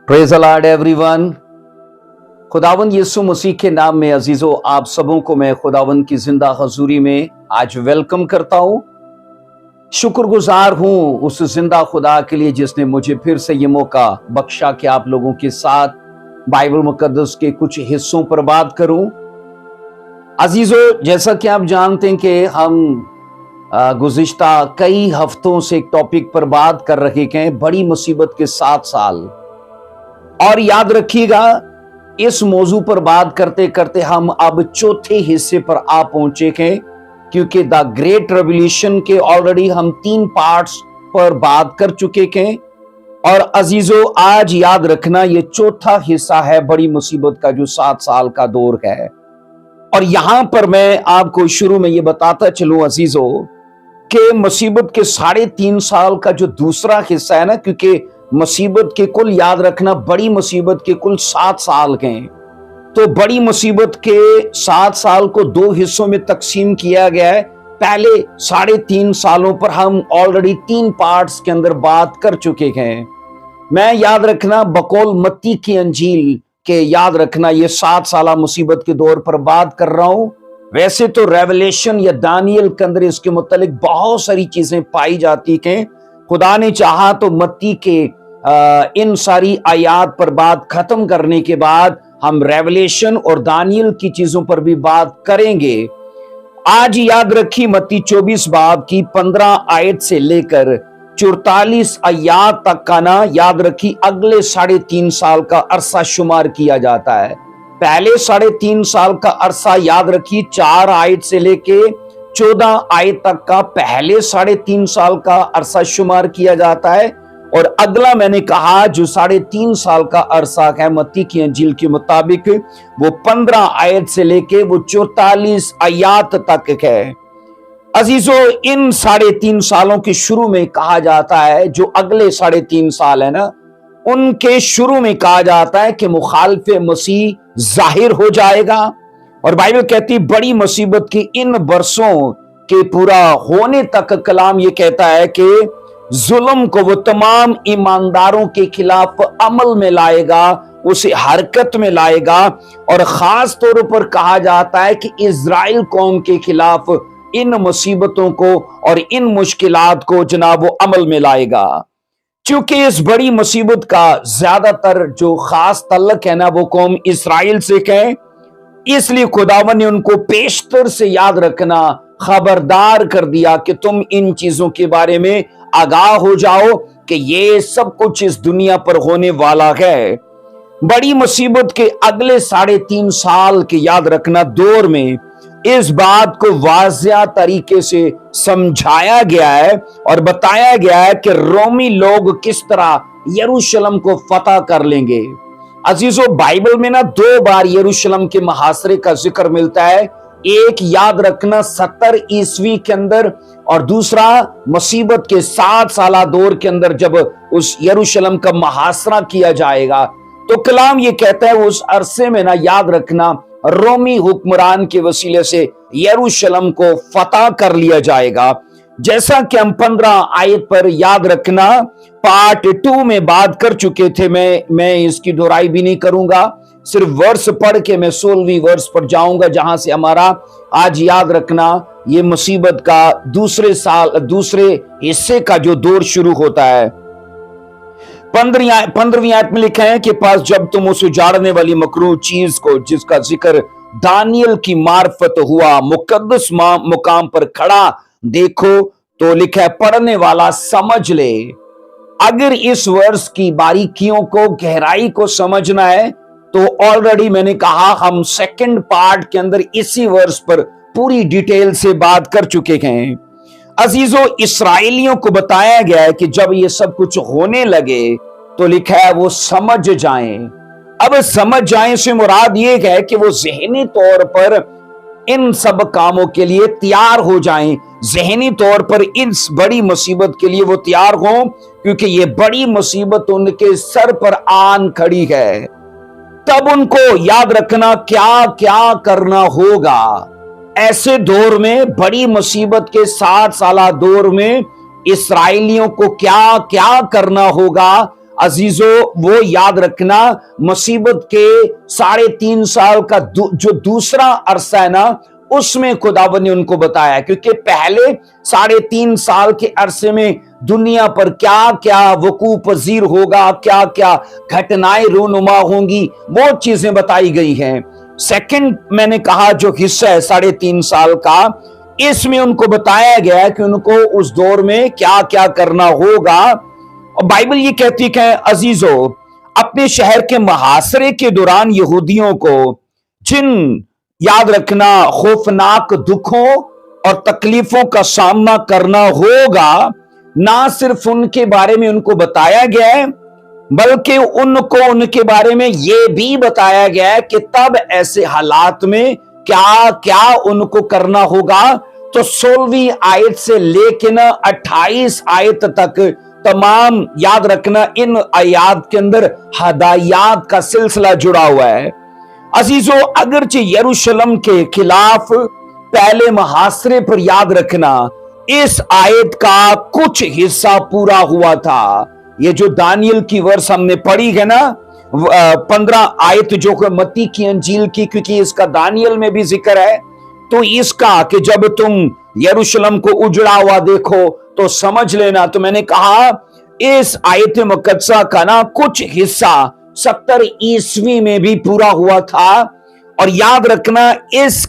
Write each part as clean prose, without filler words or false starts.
Praise the Lord everyone. खुदावंद यीशु मसीह के नाम में अजीजों, आप सबों को मैं खुदावंद की जिंदा हजूरी में आज वेलकम करता हूं। शुक्रगुजार हूं उस जिंदा खुदा के लिए जिसने मुझे फिर से ये मौका बख्शा कि आप लोगों के साथ बाइबल मुकद्दस के कुछ हिस्सों पर बात करूं। अजीजों, जैसा कि आप जानते हैं कि हम गुज़िश्ता कई हफ्तों से एक टॉपिक पर बात कर रहे हैं, बड़ी मुसीबत के 7 साल। और याद रखिएगा, इस मौजू पर बात करते करते हम अब चौथे हिस्से पर आ पहुंचे हैं, क्योंकि द ग्रेट रेवल्यूशन के ऑलरेडी हम 3 पार्ट्स पर बात कर चुके हैं। और अजीजों, आज याद रखना, ये चौथा हिस्सा है बड़ी मुसीबत का, जो 7 साल का दौर है। और यहां पर मैं आपको शुरू में ये बताता चलूं अजीजों कि मुसीबत के 3.5 साल का जो दूसरा हिस्सा है ना, क्योंकि मुसीबत के कुल, याद रखना, बड़ी मुसीबत के कुल 7 साल हैं, तो बड़ी मुसीबत के 7 साल को 2 हिस्सों में तकसीम किया गया है। पहले 3.5 सालों पर हम ऑलरेडी 3 पार्ट्स के अंदर बात कर चुके हैं। मैं याद रखना बकौल मत्ती की अंजील के, याद रखना, ये 7 साल मुसीबत के दौर पर बात कर रहा हूं। वैसे तो रेवलेशन या दानियल के अंदर इसके मुतालिक बहुत सारी चीजें पाई जाती हैं। खुदा ने चाहा तो मत्ती के इन सारी आयात पर बात खत्म करने के बाद हम रेवलेशन और दानियल की चीजों पर भी बात करेंगे। आज याद रखी, मत्ती 24 बाब की 15 आयत से लेकर 44 आयात तक का ना, याद रखी, अगले 3.5 साल का अरसा शुमार किया जाता है। पहले 3.5 साल का अरसा, याद रखी, 4 आयत से लेके 14 आयत तक का पहले 3.5 साल का अरसा शुमार किया जाता है। और अगला मैंने कहा जो 3.5 साल का अरसा है मत्ती की अंजील के मुताबिक, वो 15 आयत से लेके वो 44 आयात तक है। अजीजों, इन 3.5 सालों के शुरू में कहा जाता है, जो अगले 3.5 साल है ना, उनके शुरू में कहा जाता है कि मुखालिफ मसीह जाहिर हो जाएगा। और बाइबल कहती बड़ी मुसीबत की इन बरसों के पूरा होने तक कलाम ये कहता है कि जुल्म को वो तमाम ईमानदारों के खिलाफ अमल में लाएगा, उसे हरकत में लाएगा। और खास तौर पर कहा जाता है कि इजराइल कौम के खिलाफ इन मुसीबतों को और इन मुश्किलात को जनाब वो अमल में लाएगा। क्योंकि इस बड़ी मुसीबत का ज्यादातर जो खास तल्लक है ना, वो कौम इस्राइल से है, इसलिए खुदावन ने उनको पेशतर से, याद रखना, खबरदार कर दिया कि तुम इन चीजों के बारे में आगाह हो जाओ कि ये सब कुछ इस दुनिया पर होने वाला है। बड़ी मुसीबत के अगले 3.5 साल के, याद रखना, दौर में इस बात को वाज़िया तरीके से समझाया गया है और बताया गया है कि रोमी लोग किस तरह यरूशलेम को फतह कर लेंगे। अजीजों, बाइबल में ना 2 बार यरूशलेम के मुहासरे का जिक्र मिलता है। एक, याद रखना, 70 ईस्वी के अंदर, और दूसरा मुसीबत के 7 साल दौर के अंदर, जब उस यरूशलेम का मुहासरा किया जाएगा। तो कलाम ये कहता है उस अरसे में ना, याद रखना, रोमी हुक्मरान के वसीले से यरूशलेम को फतह कर लिया जाएगा। जैसा कि हम 15 आयत पर, याद रखना, पार्ट 2 में बात कर चुके थे। मैं इसकी दोहराई भी नहीं करूंगा, सिर्फ वर्स पढ़ के मैं 16वीं वर्स पर जाऊंगा, जहां से हमारा आज, याद रखना, ये मुसीबत का दूसरे हिस्से का जो दौर शुरू होता है। 15वीं आयत में लिखा है कि पास जब तुम उस उजाड़ने वाली मकरूह चीज को, जिसका जिक्र दानियल की मार्फत हुआ, मुकद्दस मुकाम पर खड़ा देखो, तो लिखा है, पढ़ने वाला समझ ले। अगर इस वर्ष की बारीकियों को, गहराई को समझना है, तो ऑलरेडी मैंने कहा हम 2nd पार्ट के अंदर इसी वर्ष पर पूरी डिटेल से बात कर चुके हैं। अजीजों, इस्राएलियों को बताया गया है कि जब ये सब कुछ होने लगे तो लिखा है वो समझ जाएं। अब समझ जाएं से मुराद ये है कि वो ज़हनी तौर पर इन सब कामों के लिए तैयार हो जाएं, ज़हनी तौर पर इस बड़ी मुसीबत के लिए वो तैयार हों, क्योंकि ये बड़ी मुसीबत उनके सर पर आन खड़ी है। तब उनको, याद रखना, क्या क्या करना होगा। ऐसे दौर में, बड़ी मुसीबत के 7 साल दौर में, इस्राएलियों को क्या क्या करना होगा। अजीजो वो याद रखना, मुसीबत के 3.5 साल का जो दूसरा अरसा है ना, उसमें खुदावन ने उनको बताया, क्योंकि पहले 3.5 साल के अरसे में दुनिया पर क्या क्या वकूअ पजीर होगा, क्या क्या घटनाएं रूनुमा होंगी, वो चीजें बताई गई हैं। सेकंड मैंने कहा जो हिस्सा है 3.5 साल का, इसमें उनको बताया गया है कि उनको उस दौर में क्या क्या करना होगा। और बाइबल ये कहती है अजीजो, अपने शहर के मुहासरे के दौरान यहूदियों को जिन याद रखना खौफनाक दुखों और तकलीफों का सामना करना होगा, ना सिर्फ उनके बारे में उनको बताया गया है, बल्कि उनको उनके बारे में यह भी बताया गया है कि तब ऐसे हालात में क्या क्या उनको करना होगा। तो 16वीं आयत से लेकर ना 28 आयत तक तमाम याद रखना इन आयात के अंदर हदायत का सिलसिला जुड़ा हुआ है। अजीजो, अगरचे यरूशलेम के खिलाफ पहले मुहासरे पर याद रखना इस आयत का कुछ हिस्सा पूरा हुआ था। ये जो दानियल की वर्ष हमने पढ़ी है ना, 15 आयत जो कि मत्ती की अंजील की, क्योंकि इसका दानियल में भी जिक्र है, तो इसका कि जब तुम यरूशलेम को उजड़ा हुआ देखो तो समझ लेना। तो मैंने कहा इस आयत मुकद्दसा का ना कुछ हिस्सा 70 ईस्वी में भी पूरा हुआ था। और याद रखना इस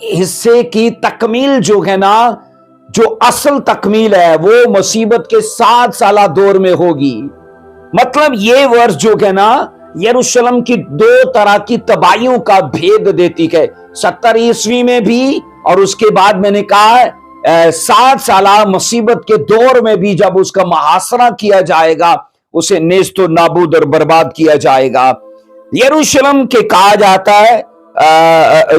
हिस्से की तकमील जो है ना, जो असल तकमील है वो मुसीबत के 7 साला दौर में होगी। मतलब ये वर्ष जो है ना यरूशलेम की 2 तरह की तबाहियों का भेद देती है, 70 ईस्वी में भी और उसके बाद मैंने कहा 7 साला मुसीबत के दौर में भी, जब उसका मुहासरा किया जाएगा उसे नेस्तो नाबूद और बर्बाद किया जाएगा। यरूशलेम के कहा जाता है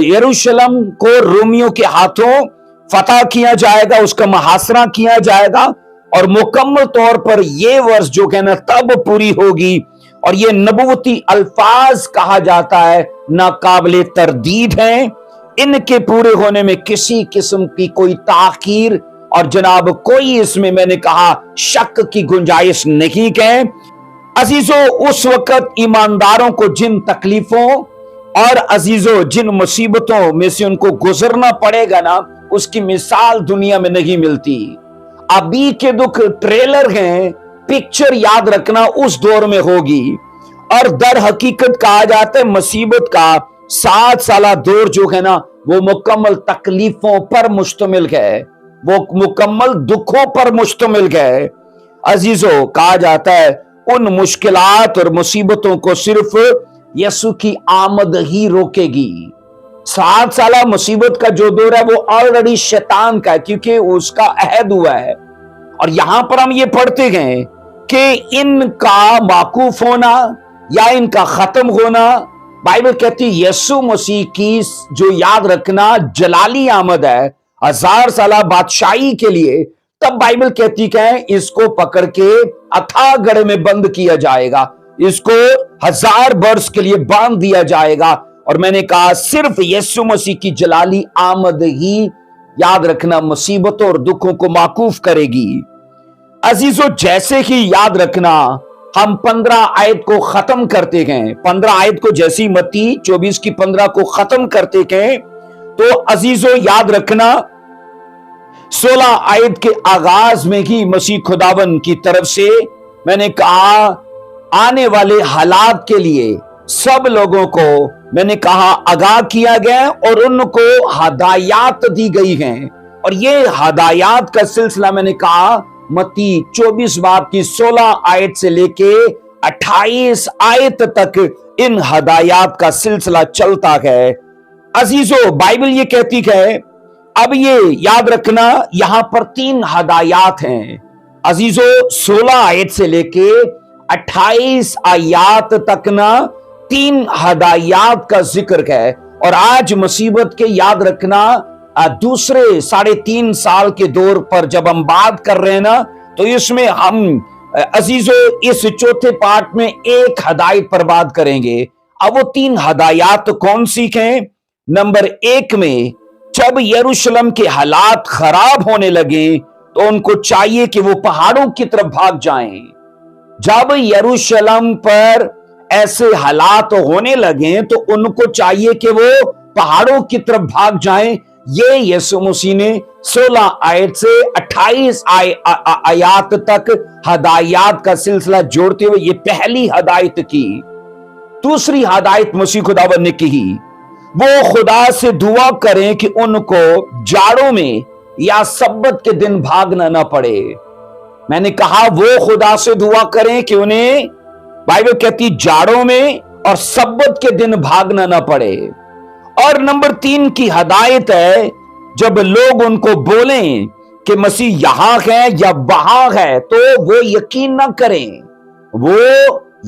यरूशलेम को रोमियों के हाथों फतह किया जाएगा, उसका मुहासरा किया जाएगा और मुकम्मल तौर पर यह वर्ष जो है ना तब पूरी होगी। और ये नबूवती अल्फाज कहा जाता है नाकाबिले तरदीद हैं, इनके पूरे होने में किसी किस्म की कोई ताखीर और जनाब कोई इसमें मैंने कहा शक की गुंजाइश नहीं है। अजीजों, उस वक्त ईमानदारों को जिन तकलीफों और अजीजों जिन मुसीबतों में से उनको गुजरना पड़ेगा ना, उसकी मिसाल दुनिया में नहीं मिलती। अभी के दुख ट्रेलर हैं, पिक्चर याद रखना उस दौर में होगी। और दर हकीकत कहा जाता है मुसीबत का 7 साला दौर जो है ना वो मुकम्मल तकलीफों पर मुश्तमिल है, वो मुकम्मल दुखों पर मुश्तमिल है। अजीजों, कहा जाता है उन मुश्किलात और मुसीबतों को सिर्फ यसु की आमद ही रोकेगी। 7 साला मुसीबत का जो दौर है वो ऑलरेडी शैतान का है, क्योंकि उसका अहद हुआ है। और यहां पर हम ये पढ़ते हैं कि इनका माकूफ होना या इनका खत्म होना, बाइबल कहती है यसु मसीह की जो याद रखना जलाली आमद है 1000 साला बादशाही के लिए, तब बाइबल कहती है इसको पकड़ के अथाह गढ़ में बंद किया जाएगा, इसको 1000 वर्ष के लिए बांध दिया जाएगा। और मैंने कहा सिर्फ यीशु मसीह की जलाली आमद ही याद रखना मुसीबतों और दुखों को माकूफ करेगी। अजीजों, जैसे ही याद रखना हम 15 आयत को खत्म करते हैं, 15 आयत को जैसी मत्ती 24 की 15 को खत्म करते हैं, तो अजीजों याद रखना 16 आयत के आगाज में ही मसीह खुदावन की तरफ से मैंने कहा आने वाले हालात के लिए सब लोगों को मैंने कहा आगाह किया गया और उनको हदायत दी गई हैं। और ये हदायत का सिलसिला मैंने कहा मत्ती 24 बाब की 16 आयत से लेके 28 आयत तक इन हदायत का सिलसिला चलता है। अजीजों, बाइबल ये कहती है, अब ये याद रखना यहां पर 3 हदायत हैं। अजीजों, 16 आयत से लेके 28 आयत तक ना 3 हदायत का जिक्र है। और आज मुसीबत के याद रखना दूसरे 3.5 साल के दौर पर जब हम बात कर रहे हैं ना, तो इसमें हम अजीजों इस चौथे पार्ट में एक हदायत पर बात करेंगे। अब वो 3 हदायत कौन सी हैं? नंबर 1 में जब यरूशलेम के हालात खराब होने लगे तो उनको चाहिए कि वो पहाड़ों की तरफ भाग जाएं। जब यरूशलेम पर ऐसे हालात होने लगे तो उनको चाहिए कि वो पहाड़ों की तरफ भाग जाएं। ये यीशु मसीह ने 16 आयत से 28 आयत तक हदायत का सिलसिला जोड़ते हुए ये पहली हदायत की। दूसरी हदायत मसीह खुदावंद ने की, वो खुदा से दुआ करें कि उनको जाड़ों में या सब्बत के दिन भागना ना पड़े। मैंने कहा वो खुदा से दुआ करें कि उन्हें, बाइबल कहती, जाड़ों में और सब्बत के दिन भागना ना पड़े। और नंबर 3 की हदायत है, जब लोग उनको बोलें कि मसीह यहां है या वहां है तो वो यकीन ना करें, वो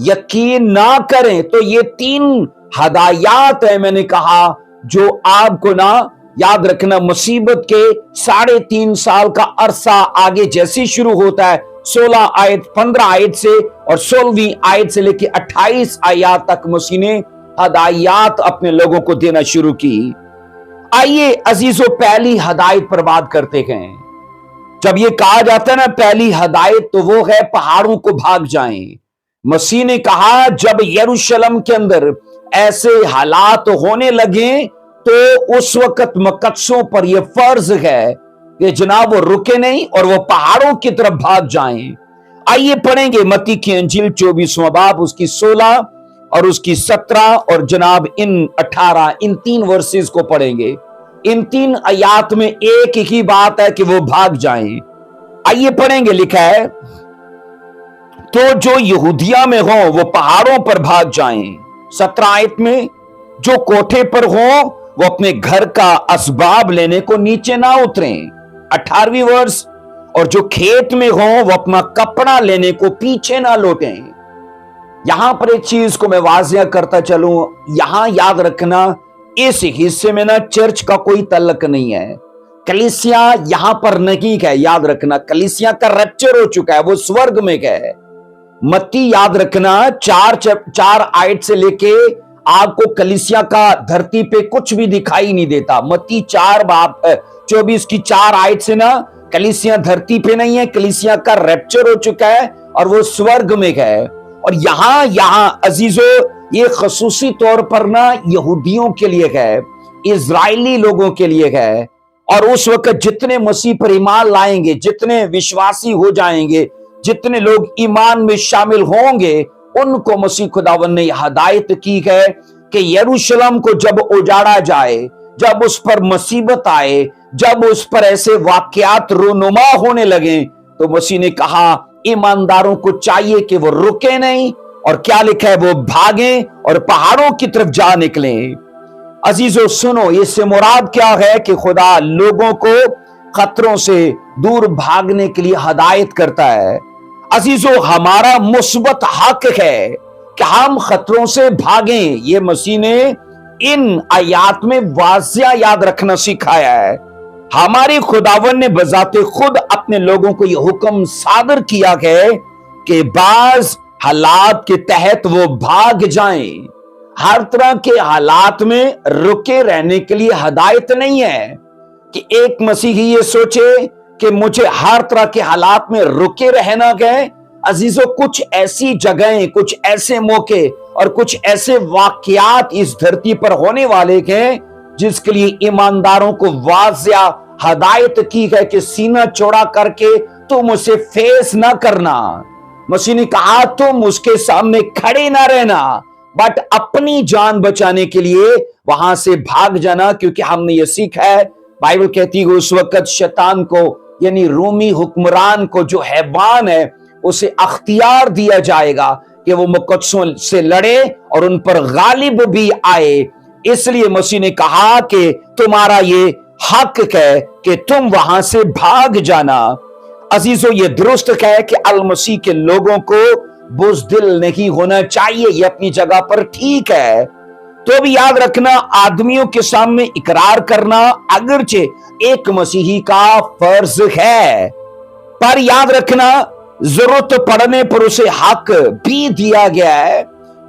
यकीन ना करें। तो ये 3 हदायत है, मैंने कहा, जो आपको ना याद रखना। मुसीबत के 3.5 साल का अरसा आगे जैसे शुरू होता है, 16 आयत 15 आयत से और 16वीं आयत से लेकर 28 आयत तक मसीह ने हदायत अपने लोगों को देना शुरू की। आइए अजीजों, पहली हदायत पर बात करते हैं। जब ये कहा जाता है ना पहली हदायत, तो वो है पहाड़ों को भाग जाएं। मसीह ने कहा जब यरूशलेम के अंदर ऐसे हालात होने लगे तो उस वक्त मुकद्दसों पर यह फर्ज है कि जनाब वो रुके नहीं और वो पहाड़ों की तरफ भाग जाएं। आइए पढ़ेंगे मत्ती की इंजील 24वां बाब, उसकी 16 और उसकी 17 और जनाब इन 18, इन 3 वर्सेस को पढ़ेंगे। इन 3 आयत में एक ही बात है कि वो भाग जाएं। आइए पढ़ेंगे, लिखा है, तो जो यहूदिया में हो वो पहाड़ों पर भाग जाएं। 17 आयत में, जो कोठे पर हो वो अपने घर का असबाब लेने को नीचे ना उतरें। 18वीं वर्ष, और जो खेत में हो वो अपना कपड़ा लेने को पीछे ना लौटें। यहां पर एक चीज को मैं वाजिया करता चलूं, यहां याद रखना, इस हिस्से में ना चर्च का कोई तल्लक नहीं है। कलीसिया यहां पर नहीं है, याद रखना। कलीसिया का रैप्चर हो चुका है, वो स्वर्ग में है। मत्ती याद रखना 4 आयत से लेके आपको कलीसिया का धरती पे कुछ भी दिखाई नहीं देता। मत्ती 4 बाब 24 की 4 आयत से ना कलीसिया धरती पे नहीं है, कलीसिया का रैप्चर हो चुका है और वो स्वर्ग में है। और यहां अजीजों, ये खसूसी तौर पर ना यहूदियों के लिए है, इजराइली लोगों के लिए है। और उस वक्त जितने मसीह पर ईमान लाएंगे, जितने विश्वासी हो जाएंगे, जितने लोग ईमान में शामिल होंगे, उनको मसीह खुदावंद ने हदायत की है कि यरूशलेम को जब उजाड़ा जाए, जब उस पर मुसीबत आए, जब उस पर ऐसे वाकयात रोनुमा होने लगे, तो मसीह ने कहा ईमानदारों को चाहिए कि वो रुके नहीं, और क्या लिखा है, वो भागें और पहाड़ों की तरफ जा निकले। अजीजों सुनो, इससे मुराद क्या है कि खुदा लोगों को खतरों से दूर भागने के लिए हदायत करता है। अजीजों, हमारा मुस्बत हक है कि हम खतरों से भागें। ये मसीह ने इन आयात में वाजिया याद रखना सिखाया है। हमारे खुदावन ने बजाते खुद अपने लोगों को यह हुक्म सादर किया है कि बाज हालात के तहत वो भाग जाएं। हर तरह के हालात में रुके रहने के लिए हदायत नहीं है कि एक मसीही ये सोचे कि मुझे हर तरह के हालात में रुके रहना है। अजीजों, कुछ ऐसी जगहें, कुछ ऐसे मौके और कुछ ऐसे वाकयात इस धरती पर होने वाले हैं जिसके लिए ईमानदारों को वाजिया हदायत की है कि सीना चौड़ा करके तुम उसे फेस ना करना। मसीह ने कहा तुम उसके सामने खड़े ना रहना, बट अपनी जान बचाने के लिए वहां से भाग जाना, क्योंकि हमने ये सीखा है, बाइबल कहती है उस वक्त शैतान को, यानी रूमी हुक्मरान को, जो हैवान है, उसे अख्तियार दिया जाएगा कि वो मुकद्दसों से लड़े और उन पर गालिब भी आए। इसलिए मसीह ने कहा कि तुम्हारा ये हक है कि तुम वहां से भाग जाना। अजीजों, ये दुरुस्त है कि अल मसीह के लोगों को बुज़दिल नहीं होना चाहिए, ये अपनी जगह पर ठीक है। तो भी याद रखना, आदमियों के सामने इकरार करना अगरचे एक मसीही का फर्ज है, पर याद रखना जरूरत पड़ने पर उसे हक भी दिया गया है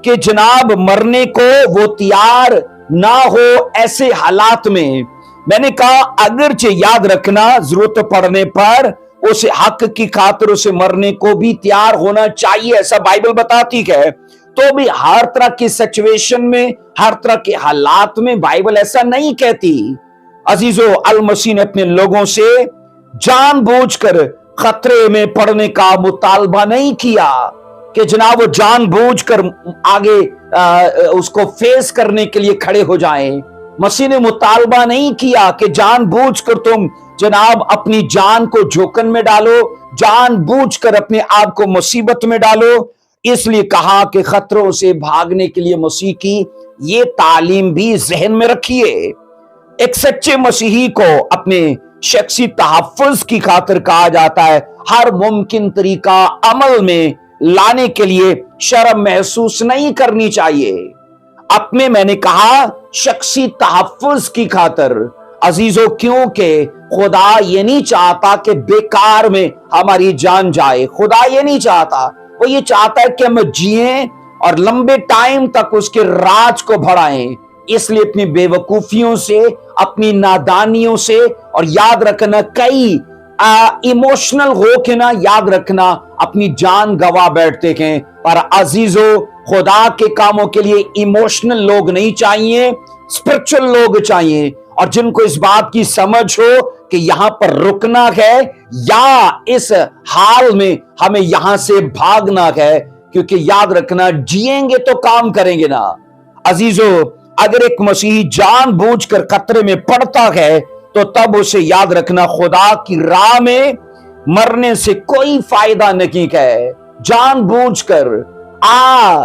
कि जनाब मरने को वो तैयार ना हो ऐसे हालात में। मैंने कहा अगरचे याद रखना जरूरत पड़ने पर उसे हक की खातिर उसे मरने को भी तैयार होना चाहिए, ऐसा बाइबल बताती है। तो भी हर तरह की सिचुएशन में, हर तरह के हालात में बाइबल ऐसा नहीं कहती। अजीजों, अल मसीह ने अपने लोगों से जानबूझकर खतरे में पड़ने का मुतालबा नहीं किया कि जनाब वो जानबूझकर आगे उसको फेस करने के लिए खड़े हो जाएं। मसीह ने मुतालबा नहीं किया कि जानबूझकर तुम जनाब अपनी जान को जोखिम में डालो, जानबूझकर अपने आप को मुसीबत में डालो। इसलिए कहा कि खतरों से भागने के लिए मसीह की ये तालीम भी जहन में रखिए। एक सच्चे मसीही को अपने शख्सी तहफ्फुज की खातिर कहा जाता है हर मुमकिन तरीका अमल में लाने के लिए शर्म महसूस नहीं करनी चाहिए। अपने मैंने कहा शख्सी तहफ्फुज की खातिर अजीजों, क्योंकि खुदा ये नहीं चाहता कि बेकार में हमारी जान जाए। खुदा ये नहीं चाहता, वो ये चाहता है कि हम जिए और लंबे टाइम तक उसके राज को बढ़ाएं। इसलिए अपनी बेवकूफियों से, अपनी नादानियों से, और याद रखना कई इमोशनल हो के ना, याद रखना अपनी जान गवा बैठते हैं। पर अजीजों, खुदा के कामों के लिए इमोशनल लोग नहीं चाहिए, स्पिरिचुअल लोग चाहिए, और जिनको इस बात की समझ हो कि यहां पर रुकना है या इस हाल में हमें यहां से भागना है। क्योंकि याद रखना, जिएंगे तो काम करेंगे ना। अजीजों, अगर एक मसीही जानबूझकर खतरे में पड़ता है तो तब उसे याद रखना खुदा की राह में मरने से कोई फायदा नहीं है। जानबूझकर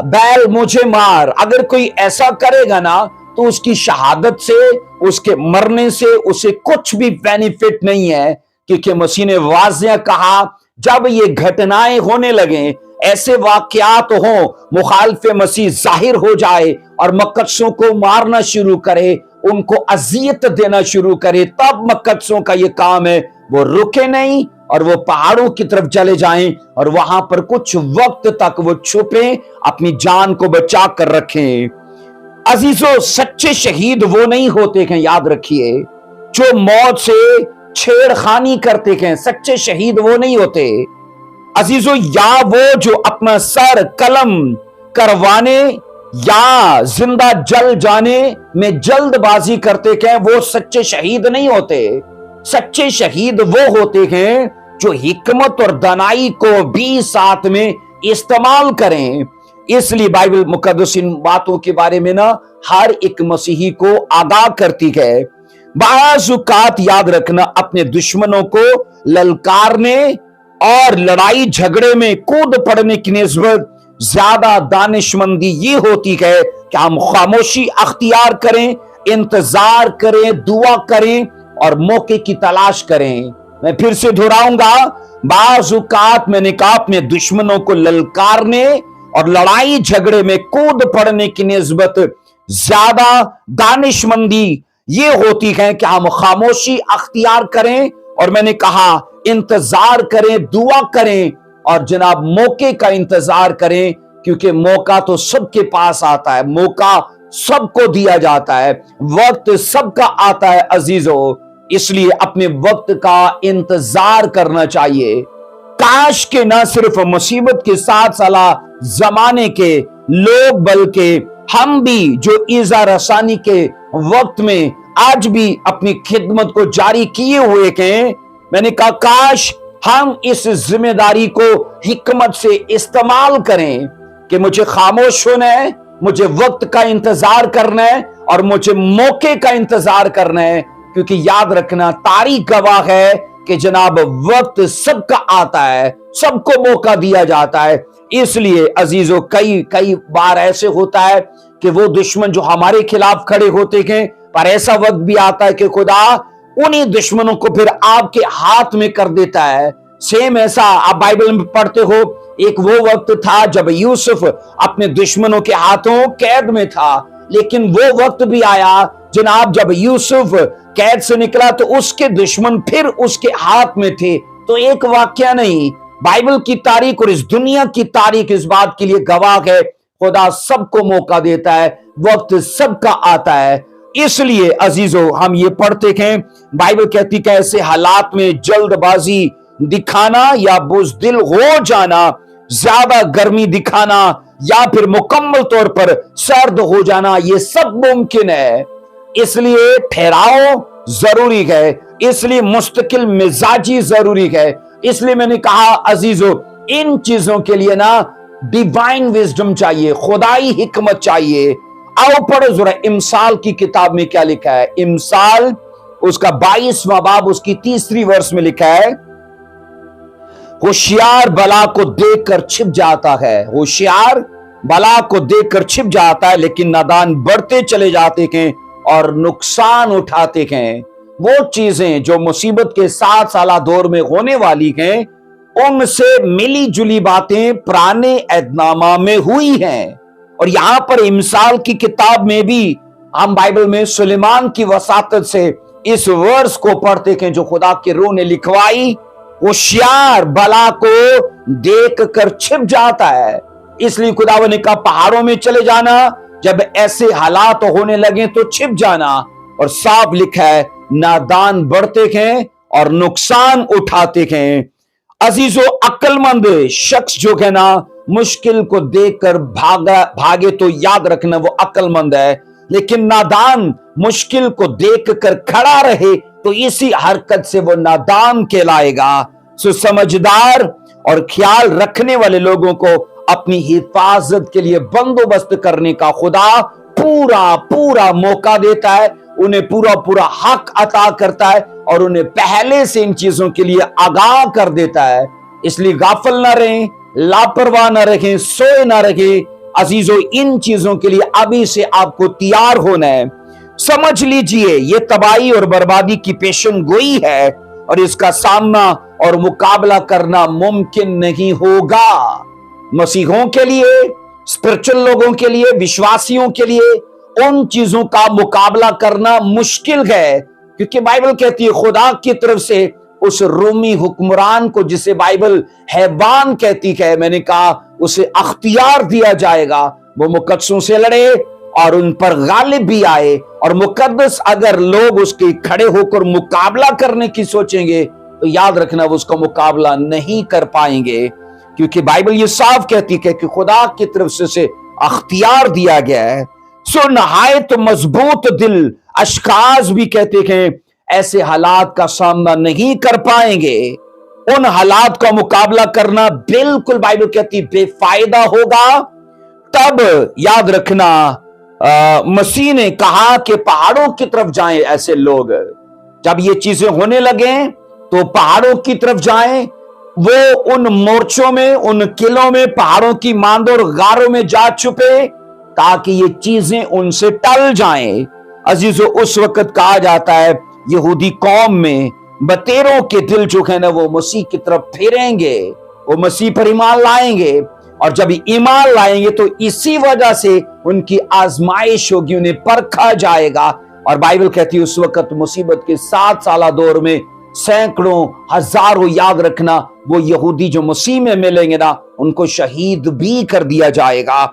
बैल मुझे मार, अगर कोई ऐसा करेगा ना तो उसकी शहादत से, उसके मरने से उसे कुछ भी बेनिफिट नहीं है। क्योंकि मसीह ने वाज़िया कहा, जब ये घटनाएं होने लगे, ऐसे वाकयात हो, मुखालिफ मसीह जाहिर हो जाए और मकदसों को मारना शुरू करे, उनको अजियत देना शुरू करे, तब मकदसों का ये काम है वो रुके नहीं और वो पहाड़ों की तरफ चले जाएं और वहां पर कुछ वक्त तक वो छुपे, अपनी जान को बचा कर रखें। अजीजों, सच्चे शहीद वो नहीं होते हैं, याद रखिए, जो मौत से छेड़खानी करते हैं। सच्चे शहीद वो नहीं होते अजीजों, या वो जो अपना सर कलम करवाने या जिंदा जल जाने में जल्दबाजी करते हैं, वो सच्चे शहीद नहीं होते। सच्चे शहीद वो होते हैं जो हिकमत और दानाई को भी साथ में इस्तेमाल करें। इसलिए बाइबल मुकद्दस इन बातों के बारे में ना हर एक मसीही को आगाह करती है। बाज़-औक़ात याद रखना, अपने दुश्मनों को ललकारने और लड़ाई झगड़े में कूद पड़ने की निस्बत ज्यादा दानिशमंदी ये होती है कि हम खामोशी अख्तियार करें, इंतजार करें, दुआ करें और मौके की तलाश करें। मैं फिर से दोहराऊंगा, बाज़-औक़ात मैंने कहा अपने दुश्मनों को ललकारने और लड़ाई झगड़े में कूद पड़ने की निस्बत ज्यादा दानिशमंदी ये होती है कि हम खामोशी अख्तियार करें, और मैंने कहा इंतजार करें, दुआ करें और जनाब मौके का इंतजार करें। क्योंकि मौका तो सबके पास आता है, मौका सबको दिया जाता है, वक्त सबका आता है अजीजों। इसलिए अपने वक्त का इंतजार करना चाहिए। काश के न सिर्फ मुसीबत के साथ साला जमाने के लोग, बल्कि हम भी जो ईज़ा रसानी के वक्त में आज भी अपनी खिदमत को जारी किए हुए हैं, मैंने कहा काश हम इस जिम्मेदारी को हिकमत से इस्तेमाल करें कि मुझे खामोश होना है, मुझे वक्त का इंतजार करना है और मुझे मौके का इंतजार करना है। क्योंकि याद रखना, तारीख गवाह है कि जनाब वक्त सबका आता है, सबको मौका दिया जाता है। इसलिए अजीजों, कई बार ऐसे होता है कि वो दुश्मन जो हमारे खिलाफ खड़े होते हैं, पर ऐसा वक्त भी आता है कि खुदा उन्हीं दुश्मनों को फिर आपके हाथ में कर देता है। सेम ऐसा आप बाइबल में पढ़ते हो, एक वो वक्त था जब यूसुफ अपने दुश्मनों के हाथों कैद में था, लेकिन वो वक्त भी आया जनाब जब यूसुफ कैद से निकला तो उसके दुश्मन फिर उसके हाथ में थे। तो एक वाक्या नहीं, बाइबल की तारीख और इस दुनिया की तारीख इस बात के लिए गवाह है, खुदा सबको मौका देता है, वक्त सबका आता है। इसलिए अजीजों, हम ये पढ़ते हैं, बाइबल कहती है ऐसे हालात में जल्दबाजी दिखाना या बुज़दिल हो जाना, ज्यादा गर्मी दिखाना या फिर मुकम्मल तौर पर सर्द हो जाना, ये सब मुमकिन है। इसलिए ठहराव जरूरी है, इसलिए मुस्तकिल मिजाजी जरूरी है। इसलिए मैंने कहा अजीजों, इन चीजों के लिए ना डिवाइन विजडम चाहिए, खुदाई हिकमत चाहिए। आओ पढ़ो जरा इमसाल की किताब में क्या लिखा है। इमसाल उसका 22वां बाब उसकी 3री वर्ष में लिखा है, होशियार बला को देखकर छिप जाता है, होशियार बला को देखकर छिप जाता है, लेकिन नादान बढ़ते चले जाते हैं और नुकसान उठाते हैं। वो चीजें जो मुसीबत के 7 साला दौर में होने वाली हैं, उनसे मिली जुली बातें पुराने अहदनामा में हुई हैं। और यहां पर इमसाल की किताब में भी हम बाइबल में सुलेमान की वसातत से इस वर्ष को पढ़ते हैं जो खुदा के रूह ने लिखवाई, होशियार बला को देख कर छिप जाता है। इसलिए खुदावन ने कहा पहाड़ों में चले जाना, जब ऐसे हालात होने लगे तो छिप जाना। और साफ लिखा है, नादान बढ़ते हैं और नुकसान उठाते हैं। अजीजों, अक्लमंद शख्स जो है ना, मुश्किल को देखकर भागे तो याद रखना वो अक्लमंद है, लेकिन नादान मुश्किल को देखकर खड़ा रहे तो इसी हरकत से वो नादान कहलाएगा। सो समझदार और ख्याल रखने वाले लोगों को अपनी हिफाजत के लिए बंदोबस्त करने का खुदा पूरा पूरा मौका देता है, उन्हें पूरा पूरा हक अता करता है और उन्हें पहले से इन चीजों के लिए आगाह कर देता है। इसलिए गाफिल ना रहें, लापरवाह ना रहें, सोए ना रहें। अजीजों, इन चीजों के लिए अभी से आपको तैयार होना है। समझ लीजिए, ये तबाही और बर्बादी की पेशन गोई है और इसका सामना और मुकाबला करना मुमकिन नहीं होगा। मसीहों के लिए, स्पिरिचुअल लोगों के लिए, विश्वासियों के लिए उन चीजों का मुकाबला करना मुश्किल है, क्योंकि बाइबल कहती है खुदा की तरफ से उस रोमी हुक्मरान को, जिसे बाइबल हैवान कहती है, मैंने कहा उसे अख्तियार दिया जाएगा, वो मुकद्दसों से लड़े और उन पर गालिब भी आए। और मुकद्दस अगर लोग उसके खड़े होकर मुकाबला करने की सोचेंगे तो याद रखना वो उसका मुकाबला नहीं कर पाएंगे, क्योंकि बाइबल ये साफ कहती है कि खुदा की तरफ से अख्तियार दिया गया है। सो नहायत मजबूत दिल अशखास भी कहते हैं ऐसे हालात का सामना नहीं कर पाएंगे। उन हालात का मुकाबला करना बिल्कुल बाइबल कहती बेफायदा होगा। तब याद रखना मसीह ने कहा कि पहाड़ों की तरफ जाएं ऐसे लोग। जब ये चीजें होने लगे तो पहाड़ों की तरफ जाएं, वो उन मोर्चों में, उन किलों में, पहाड़ों की मांदों और गारों में जा छुपे ताकि ये चीजें उनसे टल जाएं। अजीजों, उस वक्त कहा जाता है यहूदी कौम में बतेरों के दिल जो है ना वो मसीह की तरफ फेरेंगे, वो मसीह पर ईमान लाएंगे, और जब ईमान लाएंगे तो इसी वजह से उनकी आजमाइश होगी, उन्हें परखा जाएगा। और बाइबल कहती है उस वक्त मुसीबत के 7 साला दौर में सैकड़ों हजारों, याद रखना, वो यहूदी जो मसीह में मिलेंगे ना, उनको शहीद भी कर दिया जाएगा।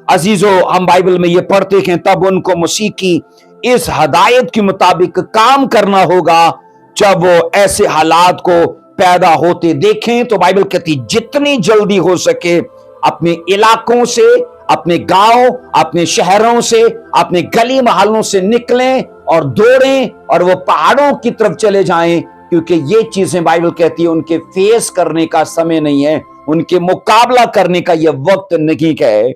अजीजों, हम बाइबल में ये पढ़ते हैं तब उनको मसीह की इस हदायत के मुताबिक काम करना होगा। जब वो ऐसे हालात को पैदा होते देखें तो बाइबल कहती जितनी जल्दी हो सके अपने इलाकों से, अपने गांव, अपने शहरों से, अपने गली मोहल्लों से निकलें और दौड़ें और वो पहाड़ों की तरफ चले जाएं, क्योंकि ये चीजें बाइबल कहती है उनके फेस करने का समय नहीं है, उनके मुकाबला करने का यह वक्त नहीं है।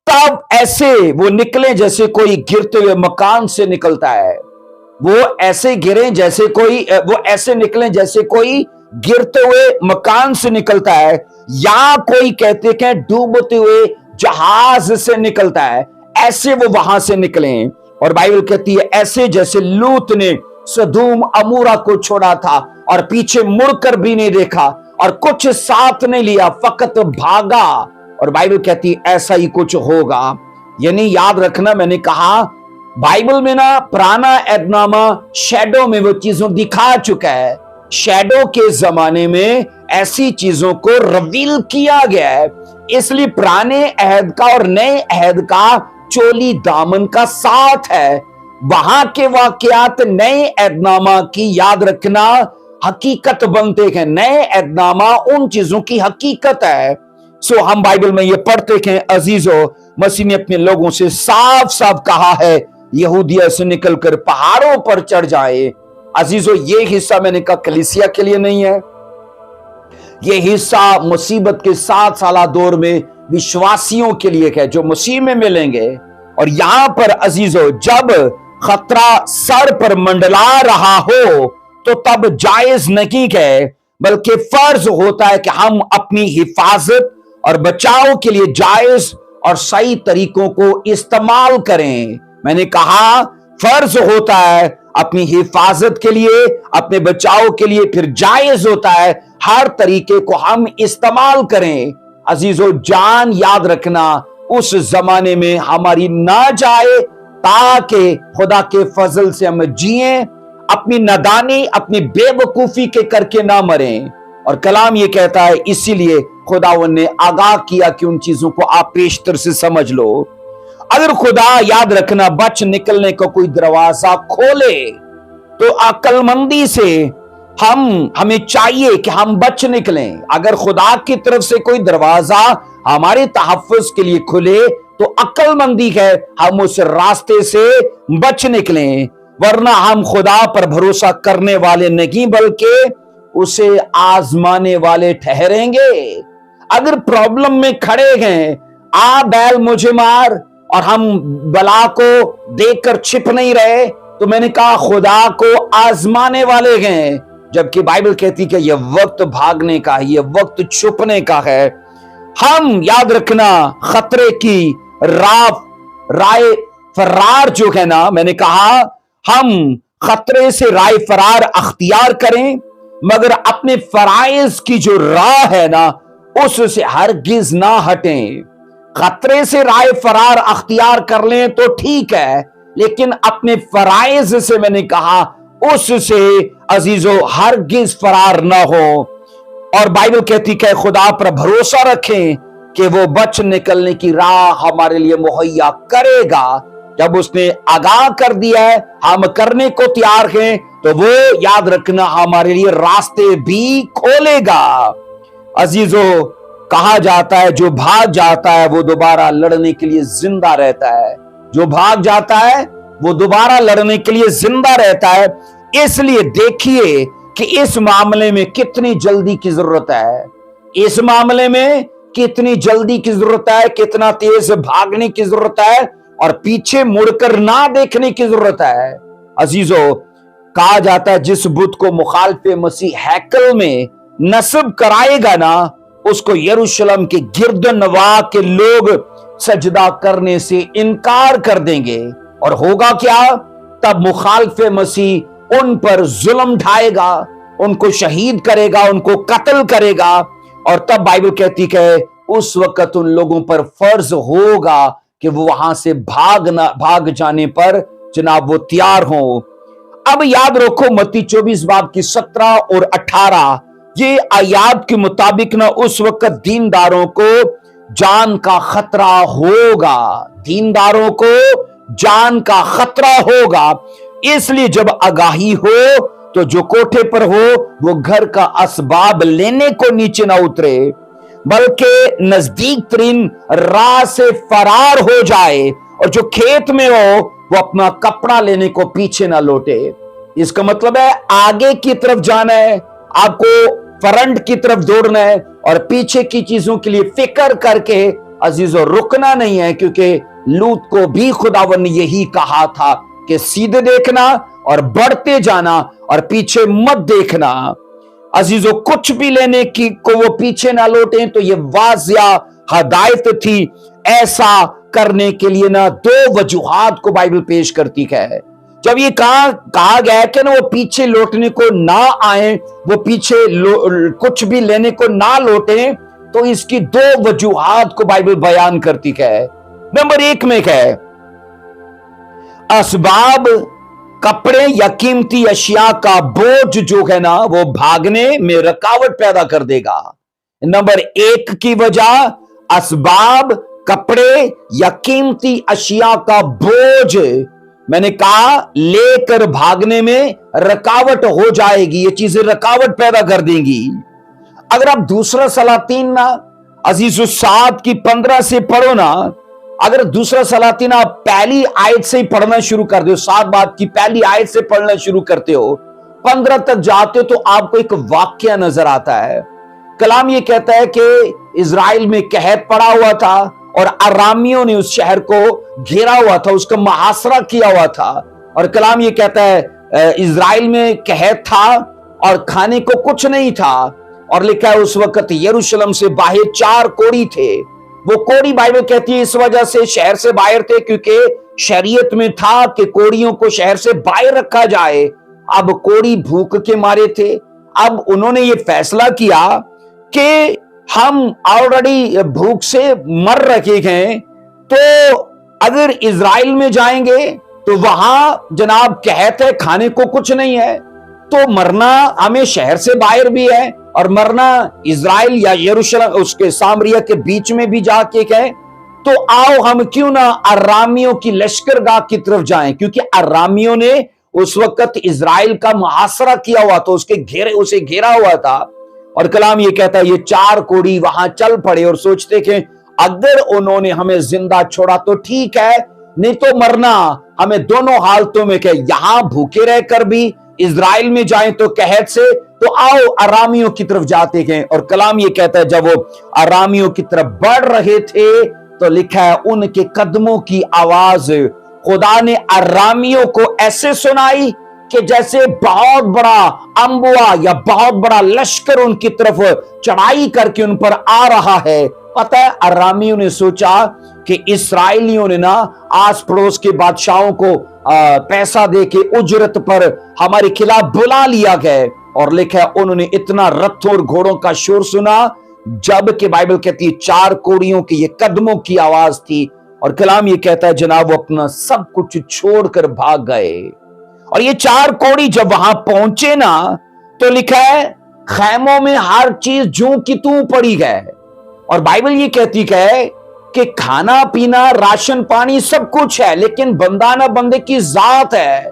तब ऐसे वो निकले जैसे कोई गिरते हुए मकान से निकलता है, वो ऐसे गिरे जैसे कोई, वो ऐसे निकले जैसे कोई गिरते हुए मकान से निकलता है, या कोई कहते हैं डूबते हुए जहाज से निकलता है, ऐसे वो वहां से निकले। और बाइबल कहती है ऐसे जैसे लूत ने सदूम अमूरा को छोड़ा था और पीछे मुड़कर भी नहीं देखा और कुछ साथ नहीं लिया, फकत भागा। और बाइबल कहती है ऐसा ही कुछ होगा। यानी याद रखना, मैंने कहा बाइबल में ना पुराना एहदनामा शैडो में वो चीजों दिखा चुका है, शैडो के जमाने में ऐसी चीजों को रिवील किया गया है। इसलिए पुराने अहद का और नए अहद का चोली दामन का साथ है। वहां के वाकयात नए एहदनामा की, याद रखना, हकीकत बनते हैं। नए ऐदनामा उन चीजों की हकीकत है। सो हम बाइबल में ये पढ़ते हैं अजीजों, मसीह ने अपने लोगों से साफ साफ कहा है यहूदिया से निकलकर पहाड़ों पर चढ़ जाए। अजीजों, ये हिस्सा मैंने कहा कलीसिया के लिए नहीं है, ये हिस्सा मुसीबत के 7 साला दौर में विश्वासियों के लिए है जो मसीह में मिलेंगे। और यहां पर अजीजों, जब खतरा सर पर मंडला रहा हो तो तब जायज नहीं है, बल्कि फर्ज होता है कि हम अपनी हिफाजत और बचाव के लिए जायज और सही तरीकों को इस्तेमाल करें। मैंने कहा फर्ज होता है अपनी हिफाजत के लिए, अपने बचाव के लिए, फिर जायज होता है हर तरीके को हम इस्तेमाल करें। अजीजों, जान याद रखना उस जमाने में हमारी ना जाए, ताकि खुदा के फजल से हम जिए, अपनी नादानी, अपनी बेवकूफी के करके ना मरें। और कलाम ये कहता है, इसीलिए खुदावन ने आगाह किया कि उन चीजों को आप पेशतर से समझ लो। अगर खुदा याद रखना बच निकलने का कोई दरवाजा खोले तो अक्लमंदी से हमें चाहिए कि हम बच निकलें। अगर खुदा की तरफ से कोई दरवाजा हमारे तहफ्फुज के लिए खुले तो अक्लमंदी है हम उस रास्ते से बच निकलें, वरना हम खुदा पर भरोसा करने वाले नहीं बल्कि उसे आजमाने वाले ठहरेंगे। अगर प्रॉब्लम में खड़े हैं, आ बैल मुझे मार, और हम बला को देखकर छिप नहीं रहे, तो मैंने कहा खुदा को आजमाने वाले हैं। जबकि बाइबल कहती कि यह वक्त भागने का है, यह वक्त छुपने का है। हम याद रखना खतरे की राय फरार जो है ना, मैंने कहा हम खतरे से राय फरार अख्तियार करें, मगर अपने फराइज की जो राह है ना उससे हरगिज ना हटें। खतरे से राय फरार अख्तियार कर लें तो ठीक है, लेकिन अपने फराइज से मैंने कहा उससे अजीजों हरगिज फरार ना हो। और बाइबल कहती है खुदा पर भरोसा रखें कि वो बच निकलने की राह हमारे लिए मुहैया करेगा। जब उसने आगाह कर दिया है, हम करने को तैयार हैं, तो वो याद रखना हमारे लिए रास्ते भी खोलेगा। अजीजों, कहा जाता है जो भाग जाता है वो दोबारा लड़ने के लिए जिंदा रहता है। जो भाग जाता है वो दोबारा लड़ने के लिए जिंदा रहता है। इसलिए देखिए कि इस मामले में कितनी जल्दी की जरूरत है, इस मामले में कितनी जल्दी की जरूरत है, कितना तेज भागने की जरूरत है और पीछे मुड़कर ना देखने की जरूरत है। अजीजों, कहा जाता है जिस बुत को मुखालिफ मसीह हैकल में नस्ब कराएगा ना, उसको यरूशलेम के गिरदनवा के लोग सजदा करने से इनकार कर देंगे। और होगा क्या? तब मुखालिफ मसीह उन पर जुल्म ढाएगा, उनको शहीद करेगा, उनको कत्ल करेगा। और तब बाइबल कहती है उस वक्त उन लोगों पर फर्ज होगा कि वो वहां से भाग जाने पर जनाब वो तैयार हो। अब याद रखो मत्ती 24 बाब की 17 और 18 ये आयात के मुताबिक ना उस वक्त दीनदारों को जान का खतरा होगा, दीनदारों को जान का खतरा होगा। इसलिए जब आगाही हो तो जो कोठे पर हो वो घर का असबाब लेने को नीचे ना उतरे, बल्कि नजदीक तरीन राह से फरार हो जाए, और जो खेत में हो वो अपना कपड़ा लेने को पीछे ना लौटे। इसका मतलब है आगे की तरफ जाना है, आपको फ्रंट की तरफ दौड़ना है, और पीछे की चीजों के लिए फिक्र करके अजीजों रुकना नहीं है। क्योंकि लूत को भी खुदावन ने यही कहा था कि सीधे देखना और बढ़ते जाना और पीछे मत देखना। अजीजों, कुछ भी लेने की को वो पीछे ना लौटे, तो ये वाजिया हदायत थी। ऐसा करने के लिए ना दो वजूहात को बाइबल पेश करती है। जब ये कहा गया कि ना वो पीछे लौटने को ना आए, वो पीछे कुछ भी लेने को ना लौटे, तो इसकी दो वजूहात को बाइबल बयान करती है। नंबर 1 में है असबाब, कपड़े या कीमती अशिया का बोझ जो है ना वो भागने में रुकावट पैदा कर देगा। नंबर 1 की वजह असबाब, कपड़े या कीमती अशिया का बोझ मैंने कहा लेकर भागने में रकावट हो जाएगी, ये चीजें रकावट पैदा कर देंगी। अगर आप दूसरा सलातीन ना अजीजो 7 की 15 से पढ़ो ना, अगर दूसरा सलातीन आप पहली आयत से ही पढ़ना शुरू कर दो, 7 बाब की पहली आयत से पढ़ना शुरू करते हो, 15 तक जाते हो तो आपको एक वाक्य नजर आता है। कलाम ये कहता है कि इजराइल में कहत पड़ा हुआ था और अरामियों ने उस शहर को घेरा हुआ था, उसका मुहासरा किया हुआ था। और कलाम ये कहता है इजराइल में कहत था और खाने को कुछ नहीं था। और लिखा है उस वक्त यरूशलेम से बाहर 4 कोढ़ी थे। वो कोढ़ी बाइबल कहती है इस वजह से शहर से बाहर थे क्योंकि शरीयत में था कि कोढ़ियों को शहर से बाहर रखा जाए। अब कोढ़ी भूख के मारे थे। अब उन्होंने ये फैसला किया कि हम ऑलरेडी भूख से मर रखे हैं, तो अगर इजराइल में जाएंगे तो वहां जनाब कहते हैं खाने को कुछ नहीं है, तो मरना हमें शहर से बाहर भी है और मरना इजराइल या यरूशलेम उसके सामरिया के बीच में भी जाके कहे, तो आओ हम क्यों ना अरामियों की लश्करगाह की तरफ जाएं, क्योंकि अरामियों ने उस वक्त इजराइल का मुहासरा किया हुआ था, उसे घेरा हुआ था। और कलाम ये कहता है ये 4 कोढ़ी वहां चल पड़े और सोचते कि अगर उन्होंने हमें जिंदा छोड़ा तो ठीक है, नहीं तो मरना हमें दोनों हालतों में कहे, यहां भूखे रहकर भी इजराइल में जाएं तो कहत से, तो आओ अरामियों की तरफ जाते हैं। और कलाम ये कहता है जब वो अरामियों की तरफ बढ़ रहे थे तो लिखा है उनके कदमों की आवाज खुदा ने अरामियों को ऐसे सुनाई कि जैसे बहुत बड़ा अंबुआ या बहुत बड़ा लश्कर उनकी तरफ चढ़ाई करके उन पर आ रहा है। पता है अरामियों ने सोचा कि इस्राएलियों ने ना आस पड़ोस के बादशाहों को पैसा दे के उजरत पर हमारे खिलाफ बुला लिया गया। और लिखा है उन्होंने इतना रथों और घोड़ों का शोर सुना, जबकि बाइबल कहती है 4 कोढ़ियों के ये कदमों की आवाज थी। और कलाम ये कहता है जनाब वो अपना सब कुछ छोड़कर भाग गए। और ये 4 कोढ़ी जब वहां पहुंचे ना तो लिखा है खैमों में हर चीज जूं की तू पड़ी गए। और बाइबल ये कहती है कि खाना पीना राशन पानी सब कुछ है, लेकिन बंदा ना बंदे की जात है।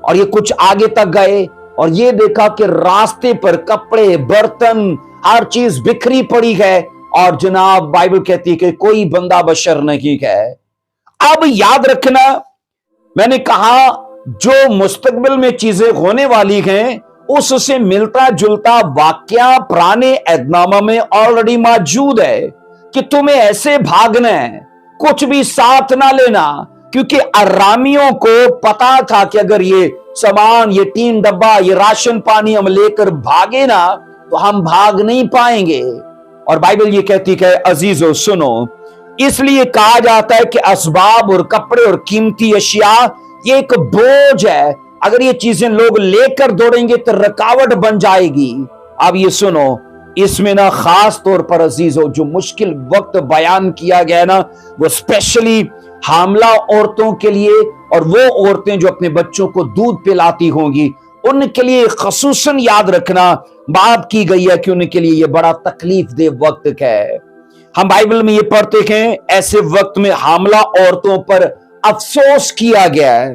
और ये कुछ आगे तक गए और ये देखा कि रास्ते पर कपड़े बर्तन हर चीज बिखरी पड़ी है। और जनाब बाइबल कहती है कि कोई बंदा बशर नहीं है। अब याद रखना मैंने कहा जो मुस्तकबिल में चीजें होने वाली हैं उससे मिलता जुलता वाक्या पुराने अहदनामा में ऑलरेडी मौजूद है कि तुम्हें ऐसे भागना है, कुछ भी साथ ना लेना, क्योंकि अरामियों को पता था कि अगर ये सामान ये 3 डब्बा ये राशन पानी हम लेकर भागे ना तो हम भाग नहीं पाएंगे। और बाइबल ये कहती है अजीजों सुनो, इसलिए कहा जाता है कि असबाब और कपड़े और कीमती अशिया ये एक बोझ है, अगर ये चीजें लोग लेकर दौड़ेंगे तो रुकावट बन जाएगी। अब ये सुनो, इसमें ना खास तौर पर अजीजों जो मुश्किल वक्त बयान किया गया ना वो स्पेशली हामला औरतों के लिए, और वो औरतें जो अपने बच्चों को दूध पिलाती होंगी उनके लिए खसूसन याद रखना बात की गई है कि उनके लिए ये बड़ा तकलीफ दे वक्त है। हम बाइबल में ये पढ़ते हैं ऐसे वक्त में हामला औरतों पर अफसोस किया गया है।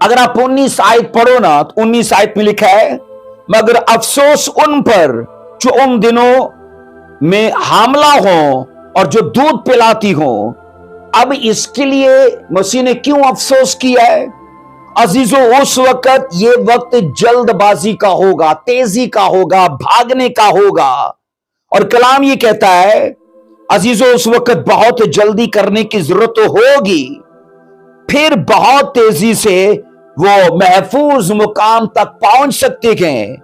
अगर आप 19 आयत पढ़ो ना तो 19 आयत में लिखा है मगर अफसोस उन पर जो उन दिनों में हामला हो और जो दूध पिलाती हो। अब इसके लिए मसीह ने क्यों अफसोस किया है अजीजों? उस वक्त ये वक्त जल्दबाजी का होगा, तेजी का होगा, भागने का होगा। और कलाम ये कहता है अजीजों उस वक्त बहुत जल्दी करने की जरूरत होगी, फिर बहुत तेजी से वो महफूज मुकाम तक पहुंच सकते हैं।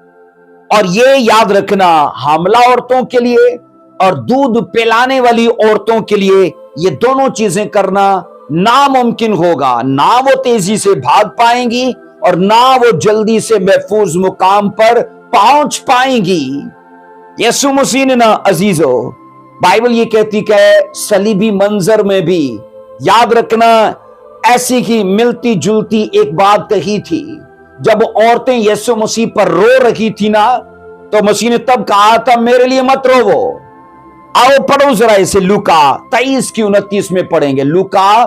और ये याद रखना हामला औरतों के लिए और दूध पिलाने वाली औरतों के लिए ये दोनों चीजें करना नामुमकिन होगा। ना वो तेजी से भाग पाएंगी और ना वो जल्दी से महफूज मुकाम पर पहुंच पाएंगी। यीशु मसीह ने ना अजीजों बाइबल ये कहती है सलीबी मंजर में भी याद रखना ऐसी ही मिलती जुलती एक बात कही थी। जब औरतें यीशु मसीह पर रो रही थी ना तो मसीह ने तब कहा था मेरे लिए मत रोवो। आओ पढ़ो जरा इसे, लूका 23 की 29 में पढ़ेंगे। लूका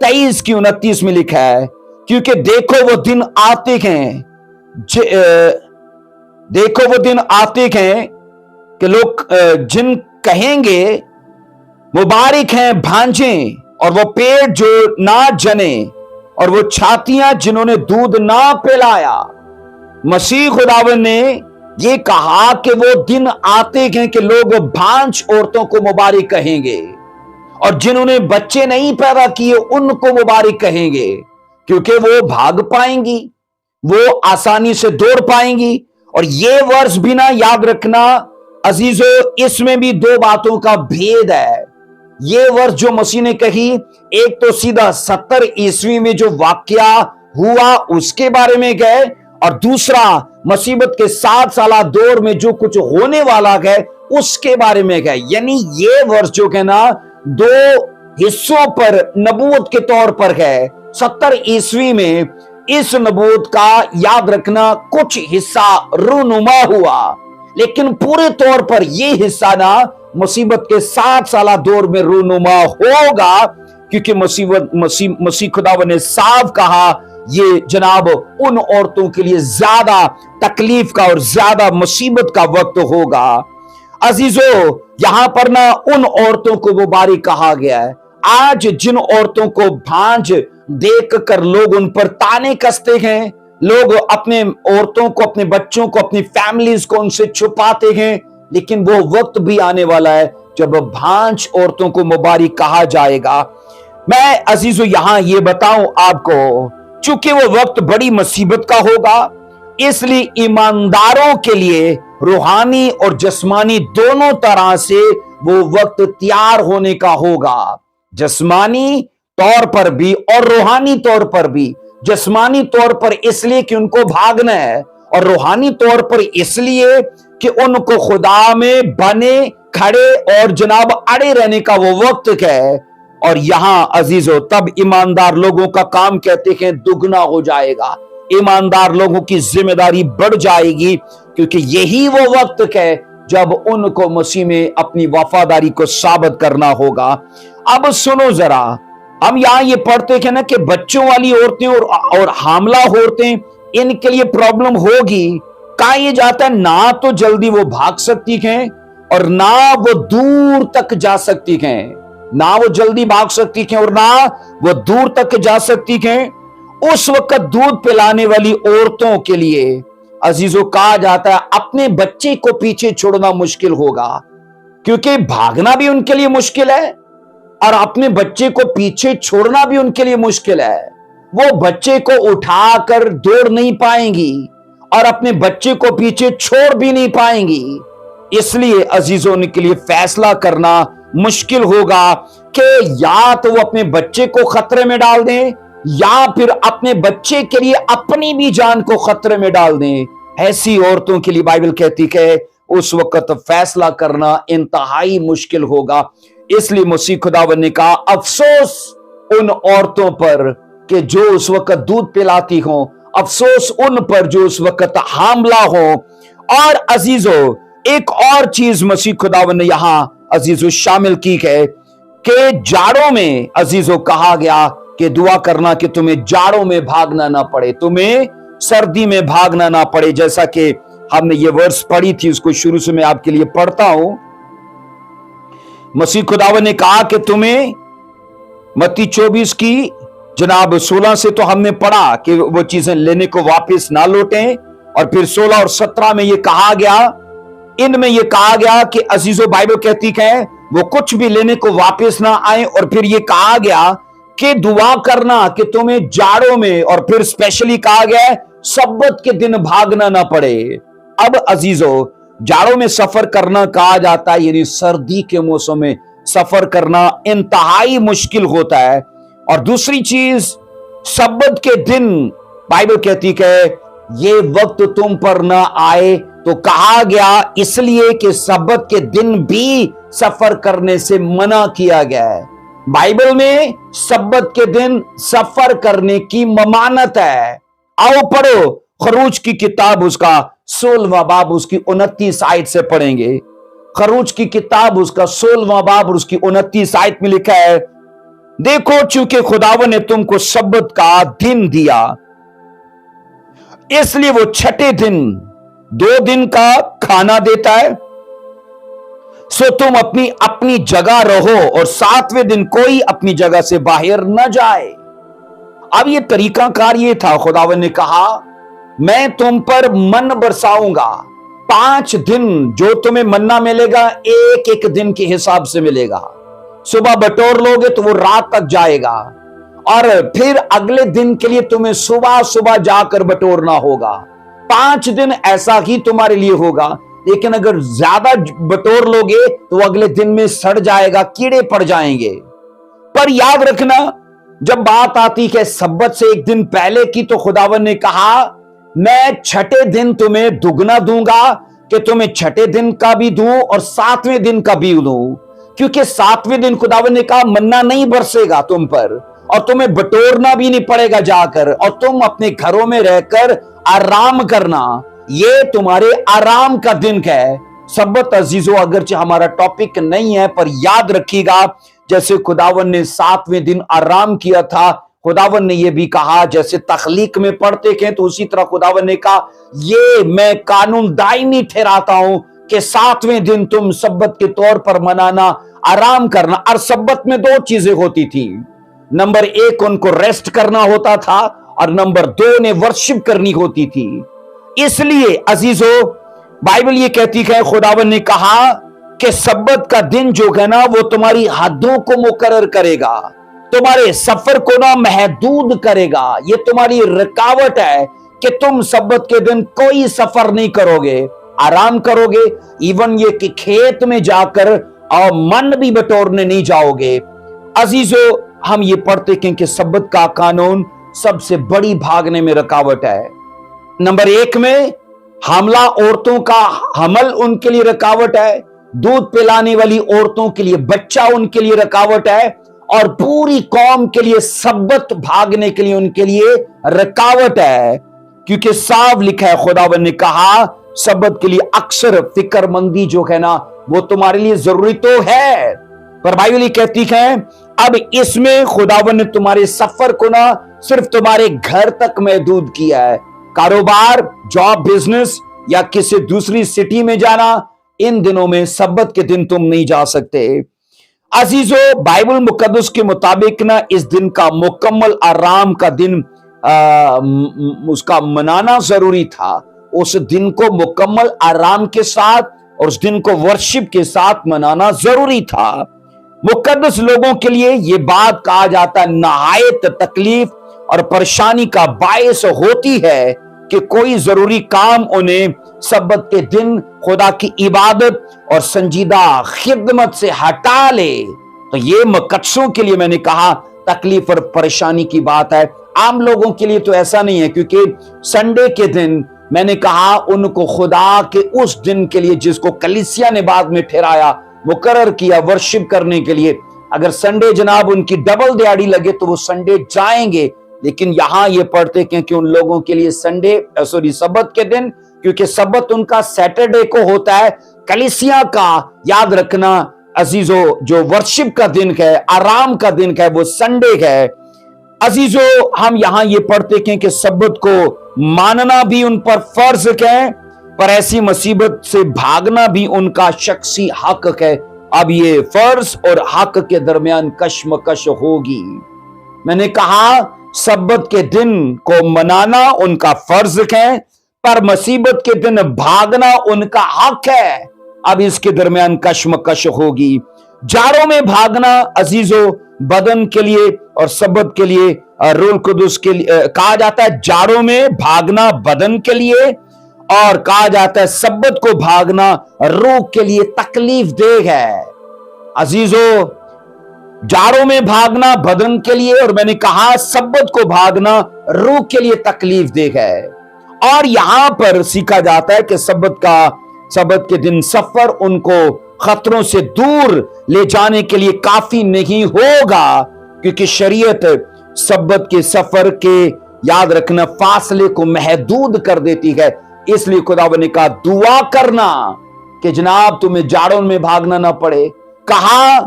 23 की 29 में लिखा है, क्योंकि देखो वो दिन आते हैं, देखो वो दिन आते हैं कि लोग जिन कहेंगे मुबारक हैं भांजे, और वो पेट जो ना जने, और वो छातियां जिन्होंने दूध ना पिलाया। मसीह खुदावन ने ये कहा कि वो दिन आते हैं कि लोग भांज औरतों को मुबारक कहेंगे, और जिन्होंने बच्चे नहीं पैदा किए उनको मुबारक कहेंगे, क्योंकि वो भाग पाएंगी, वो आसानी से दौड़ पाएंगी। और ये वर्ष भी ना याद रखना अजीजों, इसमें भी दो बातों का भेद है। ये वर्ष जो मसीह ने कही, एक तो सीधा 70 ईस्वी में जो वाकया हुआ उसके बारे में गए, और दूसरा मुसीबत के 7 साल दौर में जो कुछ होने वाला है उसके बारे में गए। यानी ये वर्ष जो है ना, दो हिस्सों पर नबूवत के तौर पर है। 70 ईस्वी में इस नबूवत का याद रखना कुछ हिस्सा रूनुमा हुआ, लेकिन पूरे तौर पर यह हिस्सा ना मुसीबत के 7 साल दौर में रूनुमा होगा, क्योंकि मसीह खुदावन ने साफ कहा ये जनाब उन औरतों के लिए ज्यादा तकलीफ का और ज्यादा मुसीबत का वक्त होगा। अजीजों, यहां पर ना उन औरतों को मुबारक कहा गया है। आज जिन औरतों को भांज देख कर लोग उन पर ताने कसते हैं, लोग अपने औरतों को, अपने बच्चों को, अपनी फैमिलीज को उनसे छुपाते हैं, लेकिन वो वक्त भी आने वाला है जब भांज औरतों को मुबारक कहा जाएगा। मैं अजीजों यहां ये बताऊं आपको, चूंकि वो वक्त बड़ी मुसीबत का होगा, इसलिए ईमानदारों के लिए रूहानी और जिस्मानी दोनों तरह से वो वक्त तैयार होने का होगा। जिस्मानी तौर पर भी और रूहानी तौर पर भी। जिस्मानी तौर पर इसलिए कि उनको भागना है, और रूहानी तौर पर इसलिए कि उनको खुदा में बने खड़े और जनाब अड़े रहने का वो वक्त है। और यहां अजीजों तब ईमानदार लोगों का काम कहते हैं दुगना हो जाएगा। ईमानदार लोगों की जिम्मेदारी बढ़ जाएगी, क्योंकि यही वो वक्त है जब उनको मसीह में अपनी वफादारी को साबित करना होगा। अब सुनो जरा, हम यहां ये पढ़ते हैं ना कि बच्चों वाली औरतें और हामला औरतें, इनके लिए प्रॉब्लम होगी। कहा यह जाता है ना तो जल्दी वो भाग सकती हैं और ना वो दूर तक जा सकती हैं। ना वो जल्दी भाग सकती हैं और ना वो दूर तक जा सकती हैं। उस वक्त दूध पिलाने वाली औरतों के लिए अजीजों कहा जाता है अपने बच्चे को पीछे छोड़ना मुश्किल होगा, क्योंकि भागना भी उनके लिए मुश्किल है और अपने बच्चे को पीछे छोड़ना भी उनके लिए मुश्किल है। वो बच्चे को उठाकर दौड़ नहीं पाएंगी और अपने बच्चे को पीछे छोड़ भी नहीं पाएंगी। इसलिए अजीजों के लिए फैसला करना मुश्किल होगा कि या तो वो अपने बच्चे को खतरे में डाल दें या फिर अपने बच्चे के लिए अपनी भी जान को खतरे में डाल दें। ऐसी औरतों के लिए बाइबल कहती है उस वक्त फैसला करना इंतहाई मुश्किल होगा। इसलिए मसीह खुदावन ने कहा अफसोस उन औरतों पर कि जो उस वक्त दूध पिलाती हो, अफसोस उन पर जो उस वक्त हामला हो। और अजीजों एक और चीज मसीह खुदावन ने यहां अजीजों शामिल की है कि जाड़ों में अजीजों कहा गया कि दुआ करना कि तुम्हें जाड़ों में भागना ना पड़े, तुम्हें सर्दी में भागना ना पड़े। जैसा कि हमने ये वर्स पढ़ी थी, उसको शुरू से मैं आपके लिए पढ़ता हूं। मसीह खुदावन ने कहा कि तुम्हें मत्ती 24 की जनाब 16 से तो हमने पढ़ा कि वो चीजें लेने को वापस ना लौटें, और फिर 16 और 17 में ये कहा गया, इनमें यह कहा गया कि अजीजों बाइबल कहती है वो कुछ भी लेने को वापस ना आए। और फिर यह कहा गया कि दुआ करना कि तुम्हें जाड़ों में, और फिर स्पेशली कहा गया सब्बत के दिन भागना ना पड़े। अब अजीजों जाड़ों में सफर करना कहा जाता है, यानी सर्दी के मौसम में सफर करना इंतहाई मुश्किल होता है। और दूसरी चीज सब्बत के दिन बाइबल कहती है ये वक्त तुम पर ना आए, तो कहा गया इसलिए कि सब्बत के दिन भी सफर करने से मना किया गया है। बाइबल में सब्बत के दिन सफर करने की ममानत है। आओ पढ़ो खरूज की किताब उसका 16वां बाब उसकी 29 आयत से पढ़ेंगे। खरूज की किताब उसका 16वां बाब और उसकी 29 आयत में लिखा है, देखो, चूंकि खुदावन ने तुमको सब्बत का दिन दिया, इसलिए वो छठे दिन 2 दिन का खाना देता है। सो तुम अपनी अपनी जगह रहो और 7वें दिन कोई अपनी जगह से बाहर न जाए। अब ये तरीकाकार ये था, खुदावन ने कहा मैं तुम पर मन बरसाऊंगा। 5 दिन जो तुम्हें मन्ना मिलेगा, एक एक दिन के हिसाब से मिलेगा। सुबह बटोर लोगे तो वो रात तक जाएगा, और फिर अगले दिन के लिए तुम्हें सुबह सुबह जाकर बटोरना होगा। 5 दिन ऐसा ही तुम्हारे लिए होगा, लेकिन अगर ज्यादा बटोर लोगे तो अगले दिन में सड़ जाएगा, कीड़े पड़ जाएंगे। पर याद रखना, जब बात आती है सब्बत से एक दिन पहले की, तो खुदावन ने कहा मैं छठे दिन तुम्हें दुगना दूंगा, कि तुम्हें छठे दिन का भी दूं और 7वें दिन का भी दूं। क्योंकि 7वें दिन खुदावन ने कहा मन्ना नहीं बरसेगा तुम पर, और तुम्हें बटोरना भी नहीं पड़ेगा जाकर, और तुम अपने घरों में रहकर आराम करना। ये तुम्हारे आराम का दिन है। सब्बत अजीजों, अगरचे हमारा टॉपिक नहीं है, पर याद रखिएगा, जैसे खुदावन ने 7वें दिन आराम किया था, खुदावन ने यह भी कहा, जैसे तखलीक में पढ़ते हैं, तो उसी तरह खुदावन ने कहा ये मैं कानून दायमी ठहराता हूं कि 7वें दिन तुम सब्बत के तौर पर मनाना, आराम करना। और सब्बत में 2 चीजें होती थी। नंबर 1 उनको रेस्ट करना होता था, और नंबर 2 ने वर्शिप करनी होती थी। इसलिए अजीजों, बाइबल ये कहती है, खुदावन ने कहा कि सब्बत का दिन जो है ना, वो तुम्हारी हदों को मुकर्रर करेगा, तुम्हारे सफर को ना महदूद करेगा। ये तुम्हारी रुकावट है कि तुम सब्बत के दिन कोई सफर नहीं करोगे, आराम करोगे। इवन ये कि खेत में जाकर और मन भी बटोरने नहीं जाओगे। अजीजों, हम ये पढ़ते हैं कि सब्बत का कानून सबसे बड़ी भागने में रुकावट है। नंबर 1 में हामला औरतों का हमल उनके लिए रुकावट है, दूध पिलाने वाली औरतों के लिए बच्चा उनके लिए रुकावट है, और पूरी कौम के लिए सब्बत भागने के लिए उनके लिए रुकावट है। क्योंकि साफ लिखा है, खुदावन ने कहा सब्बत के लिए अक्सर फिक्रमंदी जो है ना, वो तुम्हारे लिए जरूरी तो है, पर बाइबल कहती है अब इसमें खुदावन ने तुम्हारे सफर को ना सिर्फ तुम्हारे घर तक महदूद किया है। कारोबार, जॉब, बिजनेस या किसी दूसरी सिटी में जाना, इन दिनों में सब्बत के दिन तुम नहीं जा सकते। अजीजों, बाइबल मुकद्दस के मुताबिक ना इस दिन का मुकम्मल आराम का दिन उसका मनाना जरूरी था। उस दिन को मुकम्मल आराम के साथ और उस दिन को वर्शिप के साथ मनाना जरूरी था। मुकद्दस लोगों के लिए यह बात कहा जाता है नहायत तकलीफ और परेशानी का बायस होती है कि कोई जरूरी काम उन्हें सब्बत के दिन खुदा की इबादत और संजीदा खिदमत से हटा ले। तो ये मुकद्दसों के लिए मैंने कहा तकलीफ और परेशानी की बात है। आम लोगों के लिए तो ऐसा नहीं है, क्योंकि संडे के दिन मैंने कहा उनको खुदा के उस दिन के लिए जिसको कलीसिया ने बाद में ठहराया, मुकर्रर किया वर्शिप करने के लिए, अगर संडे जनाब उनकी डबल दिहाड़ी लगे तो वो संडे जाएंगे। लेकिन यहां ये पढ़ते हैं कि उन लोगों के लिए संडे सब्बत के दिन, क्योंकि सब्बत उनका सैटरडे को होता है, कलीसिया का याद रखना अजीजों जो वर्शिप का दिन है, आराम का दिन है, वो संडे है। अजीजों, हम यहां ये पढ़ते हैं कि सब्बत को मानना भी उन पर फर्ज है, पर ऐसी मुसीबत से भागना भी उनका शख्सी हक है। अब ये फर्ज और हक के दरमियान कशमकश होगी। मैंने कहा सब्बत के दिन को मनाना उनका फर्ज है, पर मुसीबत के दिन भागना उनका हक है। अब इसके दरमियान कशमकश होगी। जारों में भागना अजीजों बदन के लिए और सब्बत के लिए, रूह कुदुस के लिए कहा जाता है जारों में भागना बदन के लिए, और कहा जाता है सब्बत को भागना रूह के लिए तकलीफ देह है। अजीजों, जारों में भागना बदन के लिए, और मैंने कहा सब्बत को भागना रूह के लिए तकलीफ देह है। और यहां पर सीखा जाता है कि सब्बत के दिन सफर उनको खतरों से दूर ले जाने के लिए काफी नहीं होगा, क्योंकि शरीयत सब्बत के सफर के याद रखना फासले को महदूद कर देती है। इसलिए खुदावंद ने कहा दुआ करना कि जनाब तुम्हें जाड़ों में भागना ना पड़े। कहा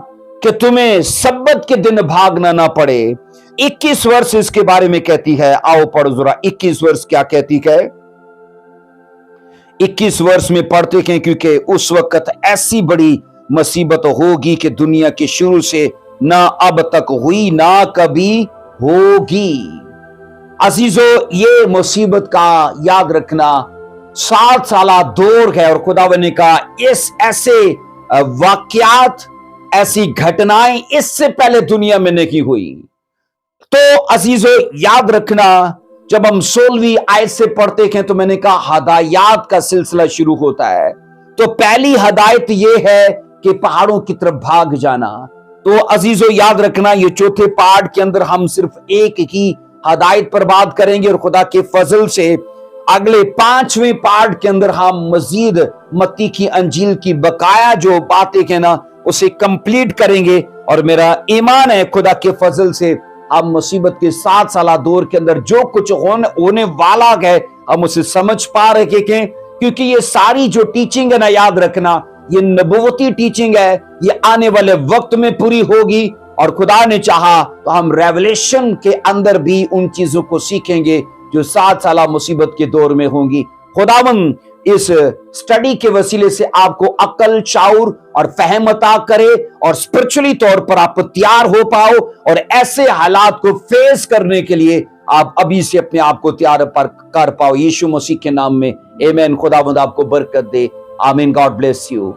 कि तुम्हें सब्बत के दिन भागना ना पड़े। 21 वर्ष इसके बारे में कहती है। आओ पढ़ो जरा 21 वर्ष क्या कहती है। 21 वर्ष में पढ़ते हैं, क्योंकि उस वक्त ऐसी बड़ी मुसीबत होगी कि दुनिया के शुरू से ना अब तक हुई, ना कभी होगी। अजीजों, ये मुसीबत का याद रखना 7 साला दौर है, और खुदावंद ने कहा इस ऐसे वाकयात, ऐसी घटनाएं इससे पहले दुनिया में नहीं हुई। तो अजीजों, याद रखना, जब हम 16वीं आयत से पढ़ते हैं तो मैंने कहा हदायत का सिलसिला शुरू होता है। तो पहली हदायत यह है कि पहाड़ों की तरफ भाग जाना। तो अजीजों, याद रखना, ये चौथे पार्ट के अंदर हम सिर्फ एक ही हदायत पर बात करेंगे, और खुदा के फजल से अगले 5वें पार्ट के अंदर हम मजीद मत्ती की अंजील की बकाया जो बातें हैं ना, उसे कंप्लीट करेंगे। और मेरा ईमान है खुदा के फजल से हम मुसीबत के 7 साला दौर के अंदर जो कुछ होने वाला है हम उसे समझ पा रहे हैं, क्योंकि ये सारी जो टीचिंग है ना, याद रखना, ये नबूवती टीचिंग है, ये आने वाले वक्त में पूरी होगी। और खुदा ने चाहा तो हम रेवलेशन के अंदर भी उन चीजों को सीखेंगे जो 7 साला मुसीबत के दौर में होंगी। खुदावंद इस स्टडी के वसीले से आपको अकल, शाऊर और फहम अता करे, और स्पिरिचुअली तौर पर आप तैयार हो पाओ, और ऐसे हालात को फेस करने के लिए आप अभी से अपने आप को तैयार कर पाओ। यीशु मसीह के नाम में आमीन। खुदावंद आपको बरकत दे। आमीन। God bless you.